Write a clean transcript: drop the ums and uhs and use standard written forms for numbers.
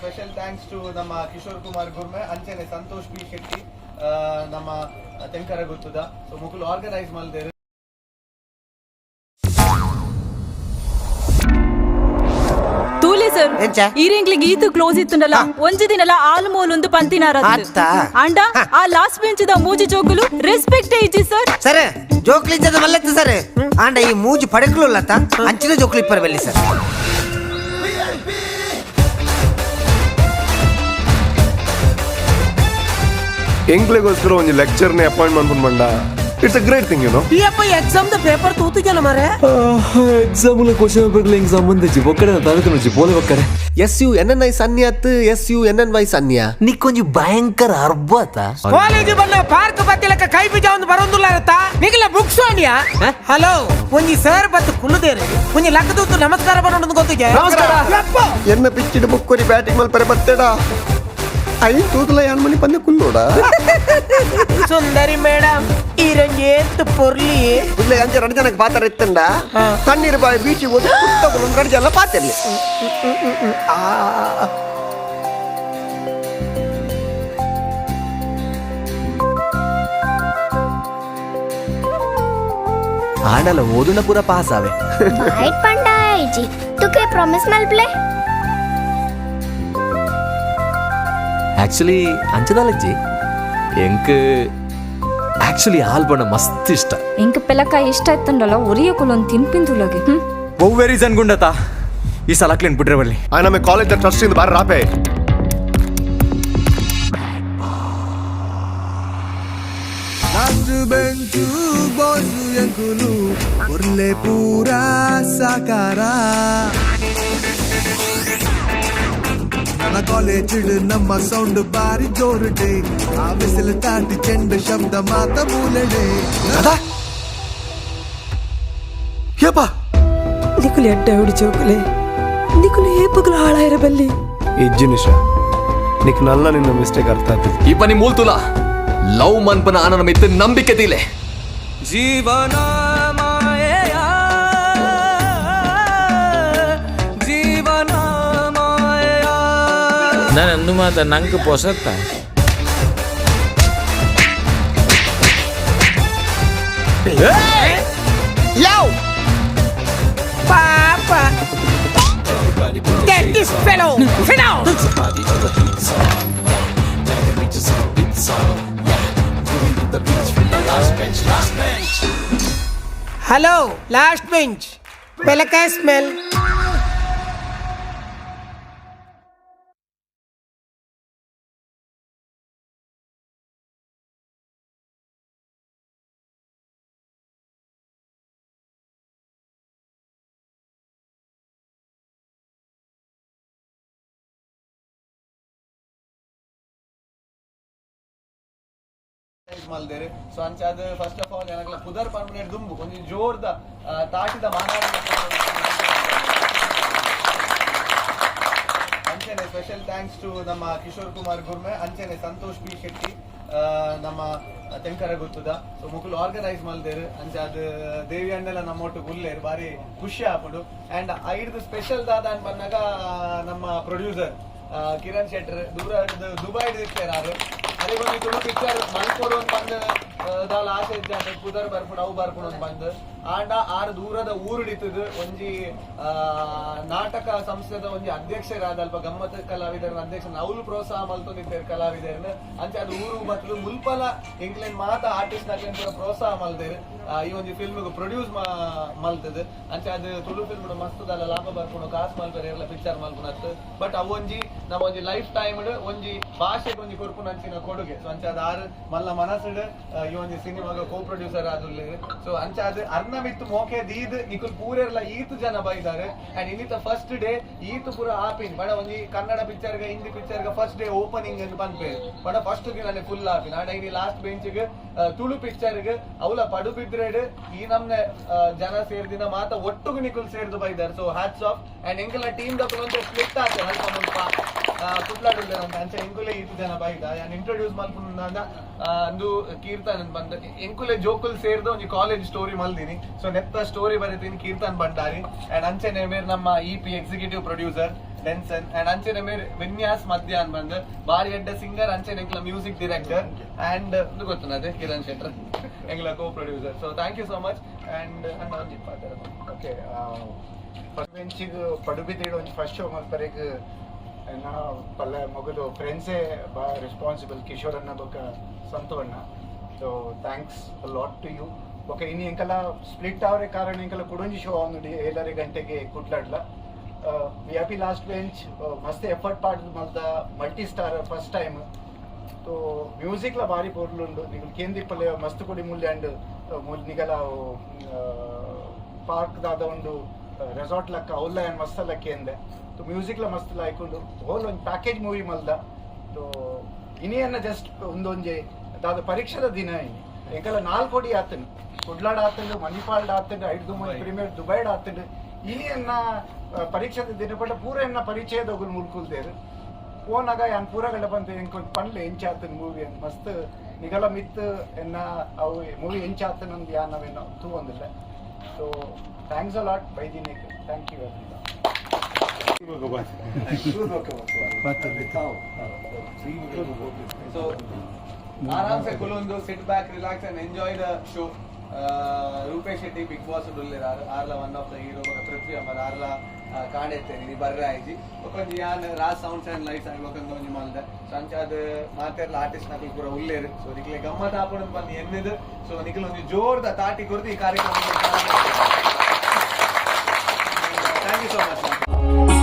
Special thanks to ನಮ್ಮ ಕಿಶೋರ್ ಕುಮಾರ್ ಗುರ್ಮೆ ಅಂಚೆನೆ Santosh P Shetty ನಮ್ಮ ತೆಂಕರ ಗೊತ್ತದ ಸೊ ಮುಕುಲ್ ಆರ್ಗನೈಸ್ ಮಲ್ದೇರು ఈరింగ్లికి ఈతు క్లోజ్ ఇస్తుండలా ಒಂಜಿ ದಿನಲ ಆಲ್ಮೋಲ್ ಪಂತಿನಾರ ಅಂಡ ಆ ಲಾಸ್ಟ್ ಬೆಂಚ್ ದ ಮೂಜಿ ಜೋಕುಲು రెస్పెక్ట్ ఇచ్చి సార్ సరే జోకులు ఇచ్చేది మళ్ళీ సరే అండ ఈ మూజి పడకలు లత అంచిన జోకులు ఇప్పరు వెళ్ళి సార్ ಎಂಗ್ಲಿಗೋಸ್ಕರ ಒಂದು ಲೆಕ್ಚರ್ನೇ ಅಪಾಯಿಂಟ್ಮೆಂಟ್ ಮಾಡ್ಕೊಂಡ it's a great thing you know ಈ ಅಪ್ಪ ಎಕ್ಸಾಮ್ ದ ಪೇಪರ್ ತೂತಿಗೆಲ್ಲ ಮಾರೆ ಎಕ್ಸಾಮ್ ಲ ಕ್ವೆಶ್ಚನ್ ಪೇಪರ್ ಲಿಂಗ್ ಸಂಬಂಧಿಸಿ ಒಕ್ಕಡೆ ತನಕ ನುಜಿ ಬೋಲೆ ಒಕ್ಕಡೆ SUNNI ಸನ್ಯಾತ್ SUNNY ಸನ್ಯ ನಿಕ್ಕೊಂಜಿ ಭಯಂಕರ ಅರ್ಬಾತ ಕಾಲೇಜ್ ಬನ್ನ ಪಾರ್ಕ್ ಬತ್ತಿಲಕ ಕೈ ಬೀಜ ಒಂದು ಬರೋಂದುಲ್ಲಾರತ ನಿಗಲ ಬುಕ್ಸ್ ಓನಿಯಾ ಹಲೋ ಒಂಜಿ ಸರ್ ಬತ್ತು ಕುಲ್ಲುದೇರು ಒಂಜಿ ಲಕ್ಕದೂತು ನಮಸ್ಕಾರ ಬರೋದು ಗೊತ್ತಿಗೆ ನಮಸ್ಕಾರ ಎನ್ನ ಪಿಚ್ಚಿಡ ಬುಕ್ಕೋರಿ ಬ್ಯಾಟಿಂಗ್ ಮಲ್ಪರೆ ಬತ್ತೇಡ ಐ ತೂತಲ ಯಾನ್ ಮನಿ ಪಂದೆ ಕುಲ್ಲೋಡ ಸುಂದರಿ ಮೇಡಮ್ ಈ ರಂಜೇತ್ ಪೊರ್ಲಿ ಇಲ್ಲ ಅಂಚೆ ಎರಡು ಜನಕ್ಕೆ ಪಾತ್ರ ಇತ್ತಂಡ ತಣ್ಣೀರು ಬಾಯಿ ಬೀಚಿ ಹೋಗಿ ಪುಸ್ತಕ ಎರಡು ಜನ ಪಾತಿರ್ಲಿ ಆಡಲ ಓದುನ ಪೂರ ಪಾಸ್ ಆವೆ Right Pandaiji. Took a promise mal play. Actually ಅಂಚದಲ್ಲಜ್ಜಿ ಎಂಕ್ ಆಕ್ಚುಲಿ ಆಲ್ಬಣ ಮಸ್ತ್ ಇಷ್ಟ ఇంక పిల్లక ఇష్ట ఇస్తుండలా ఒరియకులొని తినిపిందులగి ಒವ್ವೆ ರೀಸನ್ ಗುಂಡತ ಈ ಸಲ ಕ್ಲೀನ್ ಬಿಟ್ರೆ ಬಲ್ಲಿ ಆ ನಮ್ಮ ಕಾಲೇಜ್ ಟ್ರಸ್ಟ್ ಇಂದ ಬಾರ ರಾಪೆ లాస్ట్ బెంచు బోసు ఎంకులు ఉర్లే పూరా సాకారా ನನ್ನ ಕಾಲೇಜ್ ನಮ್ಮ ಸೌಂಡ್ ಬಾರಿ ಜೋರುಡೆ ಆ ಬಿಸಿಲು ತಾಟಿ ಚೆಂಡ ಶಬ್ದ ಮಾತ ಮೂಲೆಡೆ ಏಪ ನಿಕುಲು ಎಡ್ಡ ಹುಡಿ ಚೌಕಲೆ ನಿಕುಲು ಏಪುಗಳು ಹಾಳಾಯಿರಬಲ್ಲಿ ಇಜ್ಜಿ ನಿಶ ನಿಕ್ ನಲ್ಲ ನಿನ್ನ ಮಿಸ್ಟೇಕ್ ಅರ್ಥ ಆಗ್ತದೆ ಈ ಪನಿ ಮೂಲ್ತುಲ ಲವ್ ಮನ್ಪನ ಆನನ ಮಿತ್ತ ನಂಬಿಕೆ ತಿಲೆ ಜೀವನ ಮಾಯೆಯ ಜೀವನ ಮಾಯೆಯ ನಾನು ಅಂದು ಮಾತ ನಂಗೆ ಪೊಸತ್ತ ಪಾಪ Get this fellow! Sit down! Hello, last bench. Pelaka smell. ಮಲ್ದೇರು ಸೊ ಅಂಚಾದ ಫಸ್ಟ್ ಆಫ್ ಆಲ್ ಏನಕ್ಲ ಪುದರ್ ಪರ್ಮನೆಂಟ್ ದುಂಬು ಒಂಜಿ ಜೋರ್ದ ತಾಟಿದ ಮಾನಾಡ ಅಂಚೆನೆ ಸ್ಪೆಷಲ್ ಥ್ಯಾಂಕ್ಸ್ ಟು ನಮ್ಮ ಕಿಶೋರ್ ಕುಮಾರ್ ಗುರ್ಮೆ ಅಂಚೆನೆ ಸಂತೋಷ್ ಪಿ ಶೆಟ್ಟಿ ನಮ್ಮ ತೆಂಕರ ಗೊತ್ತದ ಸೊ ಮುಕುಲ್ ಆರ್ಗನೈಸ್ ಮಲ್ದೇರು ಅಂಚಾದ ದೇವಿ ಅಂಡೆಲ್ಲ ನಮ್ಮೊಟ್ಟು ಗುಲ್ಲೇರು ಬಾರಿ ಖುಷಿ ಆಪುಂಡು ಅಂಡ್ ಐದು ಸ್ಪೆಷಲ್ ದಾದ ಅಂತ ಬಂದಾಗ ನಮ್ಮ ಪ್ರೊಡ್ಯೂಸರ್ ಕಿರಣ್ ಶೆಟ್ಟರ್ ದುಬೈ ಇರ್ತಾರೆ ಅದೇ ಒಂದು ತುಳು ಪಿಕ್ಚರ್ ಮಲ್ಕೋಡು ಅಂತ ಬಂದು ದಾಲ ಆಸೆ ಇದ್ದಾನೆ ಪುದರ್ ಬರ್ಪುಡು ಅವು ಬರ್ಪುಡು ಅಂತ ಬಂದು ಆಂಡ ಆರು ದೂರದ ಊರುಡಿತದು ಒಂಜಿ ನಾಟಕ ಸಂಸ್ಥೆದ ಒಂಜಿ ಅಧ್ಯಕ್ಷರಾದ ಅಲ್ಪ ಗಮ್ಮತ್ ಕಲಾವಿದರ ಅಧ್ಯಕ್ಷ ಅವ್ಲು ಪ್ರೋತ್ಸಾಹ ಮಲ್ತೊಂದಿದ್ದೇರು ಕಲಾವಿದರನ್ನ ಅಂಚೆ ಅದು ಊರು ಬತ್ತಲು ಮುಲ್ಪಲ ಇಂಗ್ಲೆಂಡ್ ಮಾತ ಆರ್ಟಿಸ್ಟ್ ನಾಗ್ಲೇನ್ ಪೂರ ಪ್ರೋತ್ಸಾಹ ಮಲ್ದೇರು ಈ ಒಂಜಿ ಫಿಲ್ಮ್ ಪ್ರೊಡ್ಯೂಸ್ ಮಲ್ತದ ಅಂಚೆ ಅದು ತುಳು ಫಿಲ್ಮ್ ಮಸ್ತದಲ್ಲ ಲಾಭ ಬರ್ಪುಣು ಕಾಸು ಮಲ್ಪರೆ ಎಲ್ಲ ಪಿಕ್ಚರ್ ಮಲ್ಪುನತ್ತು ಬಟ್ ಅವೊಂಜಿ ನಮ್ಮ ಒಂಜಿ ಲೈಫ್ ಟೈಮ್ ಒಂಜಿ ಭಾಷೆಗೆ ಒಂಜಿ ಕೊರ್ಪುನ ಅಂಚಿನ ಕೊಡುಗೆ ಸೊ ಅಂಚೆ ಅದು ಆರು ಮಲ್ಲ ಮನಸ್ಸು ಈ ಒಂಜಿ ಸಿನಿಮಾಗ ಕೋ ಪ್ರೊಡ್ಯೂಸರ್ ಆದುಲ್ಲೆ ಸೊ ಅಂಚೆ ಅದು ಅರ್ನವಿತ್ತು ಮೋಕೆ ದೀದ್ ನಿಕುಲ್ ಪೂರೆರ್ಲ ಈತು ಜನ ಬೈದಾರೆ ಅಂಡ್ ಇನ್ನಿತ ಫಸ್ಟ್ ಡೇ ಈತು ಪೂರ ಆಪಿನ್ ಬಡ ಒಂಜಿ ಕನ್ನಡ ಪಿಕ್ಚರ್ ಗೆ ಹಿಂದಿ ಪಿಕ್ಚರ್ ಗೆ ಫಸ್ಟ್ ಡೇ ಓಪನಿಂಗ್ ಅಂತ ಬಂದ್ಪೇ ಬಡ ಫಸ್ಟ್ ದಿನ ಫುಲ್ ಆಪಿನ್ ಆಡ ಇಲ್ಲಿ ಲಾಸ್ಟ್ ಬೆಂಚ್ ಗೆ ತುಳು ಪಿಕ್ಚರ್ ಗೆ ಅವಲ ಪಡು ಬಿದ್ರೆಡ್ ಈ ನಮ್ನೆ ಜನ ಸೇರ್ದಿನ ಮಾತ ಒಟ್ಟುಗು ನಿಕುಲ್ ಸೇರ್ದು ಬೈದಾರೆ ಸೊ ಹ್ಯಾಟ್ಸ್ ಆಫ್ ಅಂಡ್ ಎಂಕಲ ಟೀಮ್ ದ ಒಂದು ಸ್ಪ್ಲಿಟ್ ಆಗ್ತದೆ ಅಲ್ಪ ಮುಲ್ಪ ಕುಟ್ಲಾಡಿಲ್ಲ ಅಂತ ಅಂಚೆ ಎಂಕುಲೆ ಈತು ಜನ ಬೈದ ನಾನು ಇಂಟ್ರೊಡ್ಯೂಸ್ ಮಾಡ್ಕೊಂಡ ಅಂದು ಕೀರ್ತನ್ ಬಂದ ಎಂಕುಲೆ ಜೋಕುಲ್ ಸೇರ್ದು ಒಂಜಿ ಕಾಲೇಜ್ ಸ್ಟೋರಿ ಮಲ್ದಿನಿ ಸೊ ನೆತ್ತ ಸ್ಟೋರಿ ಬರೀತೀನಿ ಕೀರ್ತನ್ ಭಂಡಾರಿ ಅಂಡ್ ಅಂಚೆನೆ ಮೇರ್ ನಮ್ಮ EP executive producer Denson and ಅಂಚನೆ ಮೇರೆ ವಿನ್ಯಾಸ್ ಮಧ್ಯಾಹ್ನ ಬಂದು ಬಾರಿ ಎಡ್ಡ ಸಿಂಗರ್ ಅಂಚನೆ ಎಂಕ್ಲ ಮ್ಯೂಸಿಕ್ ಡೈರೆಕ್ಟರ್ ಅಂಡ್ ಗೊತ್ತುನದೆ ಕಿರಣ್ ಶೆಟ್ಟರ್ ಎಂಗ್ಲ co producer. So thank you so much and okay first ಬೆಂಚಿಗೆ ಪಡುಬಿದ್ರಿಡು ಒಂದು ಫಸ್ಟ್ ಶೋ ಮಲ್ಪರೆಗೆ ನಾ ಪಲ್ಲ ಮಗದು ಫ್ರೆಂಡ್ಸೇ ಬಾ ರೆಸ್ಪಾನ್ಸಿಬಲ್ ಕಿಶೋರ್ ಅಣ್ಣ ಬೊಕ್ಕ ಸಂತು ಅಣ್ಣ. So thanks lot to you. Okay ಇನ್ನು ಎಂಕಲ್ಲ ಸ್ಪ್ಲಿಟ್ ಅವರೇ ಕಾರಣ ಎಂಕಲ್ಲ ಕುಡೊಂಜಿ ಶೋ ಒಂದು 7 ಗಂಟೆಗೆ ಕುಡ್ಲಾಡ್ಲ ವಿ ಹ್ಯಾಪಿ ಲಾಸ್ಟ್ ಬೆಂಚ್ ಮಸ್ತ್ ಎಫರ್ಟ್ ಪಾಡ್ದು ಮಲ್ದ multi star first time. So ಮ್ಯೂಸಿಕ್ಲ ಭಾರಿ ಪೊರ್ಲುಂಡು ನಿಗಲ್ ಕೇಂದ್ರಿಪಲ್ಲೆ ಮಸ್ತ್ ಕೊಡಿ ಮೂಲ್ಯ ಅಂಡ್ ನಿಗಲ ಪಾರ್ಕ್ ದಾದ ಒಂದು ರೆಸಾರ್ಟ್ ಲಕ್ಕ ಅವ್ಲ ಏನ್ ಮಸ್ತ್ ಲಕ್ಕೆ ಅಂದೆ. ಸೊ ಮ್ಯೂಸಿಕ್ಲ ಮಸ್ತ್ ಲಾಯ್ಕೊಂಡು ಹೋಲ್ ಒಂದು ಪ್ಯಾಕೇಜ್ ಮೂವಿ ಮಲ್ದ. ಸೊ ಇನಿಯನ್ನ ಜಸ್ಟ್ ಒಂದೊಂಜೆ ದಾದ ಪರೀಕ್ಷದ ದಿನ ಎಂಕಲ್ಲ 4 ಕೋಟಿ ಆತನು ಕುಡ್ಲಾಡ್ ಆತಂಡು ಮಣಿಪಾಲ್ಡ್ ಆತಂಡು 5 ಪ್ರೀಮಿಯರ್ ದುಬೈಡ್ ಆತಂಡು ಇನಿಯನ್ನ ಪರೀಕ್ಷದ ದಿನ ಪಟ್ಟ ಪೂರ ಎನ್ನ ಪರಿಚಯದ ಹೋಗಲು ಮುಲ್ಕುಲ್ದೇರು ಓನಾಗ ಯಾನ್ ಪೂರ ಗಂಡ ಬಂತ ಎಂಕೊಂದು ಪಂಡ್ಲೆ ಎಂಚಾತನ್ ಮೂವಿ ಅಂತ ಮಸ್ತ್ ನಿಗಲ ಮಿತ್ ಎನ್ನ ಅವು ಮೂವಿ ಎಂಚಾತನಂದು ಯಾನ್ ನಾವೇನೋ ತೂ ಒಂದಿಲ್ಲ. So thanks a lot by the neck. Thank you very so ಆರಾಮ್ ಸೆ ಕುಲೊಂದು sit back relax and enjoy the show. Rupesh Shetty Bigg Boss ಉಳ್ಳಿರ ಆರ್ಲ one of the hero Prithvi Amar ಆರ್ಲ ಕಾಣೆತ್ತೇನೆ ಬರ್ರೆ ಆಯ್ಜಿ ಒಂಜಿ ಯಾನ್ ರಾಜ್ ಸೌಂಡ್ಸ್ ಅಂಡ್ ಲೈಟ್ಸ್ ಆಗಿ ಒಂಜಿ ಮಲ್ದ. ಸೊ ಅಂಚ ಅದು ಮಾತೆರ್ಲ ಆರ್ಟಿಸ್ಟ್ ನಕಲ್ ಪೂರ ಉಳ್ಳೇರು. ಸೊ ನಿಕ್ಲೆ ಗಮ್ಮತ್ ಆಪುಂಡು ಬಂದು ಎನ್ನಿದು. ಸೊ ನಿಖಿಲ್ ಒಂಜಿ ಜೋರ್ದ ತಾಟಿ ಕೊರ್ದು ಈ ಕಾರ್ಯಕ್ರಮ. Thank you so much.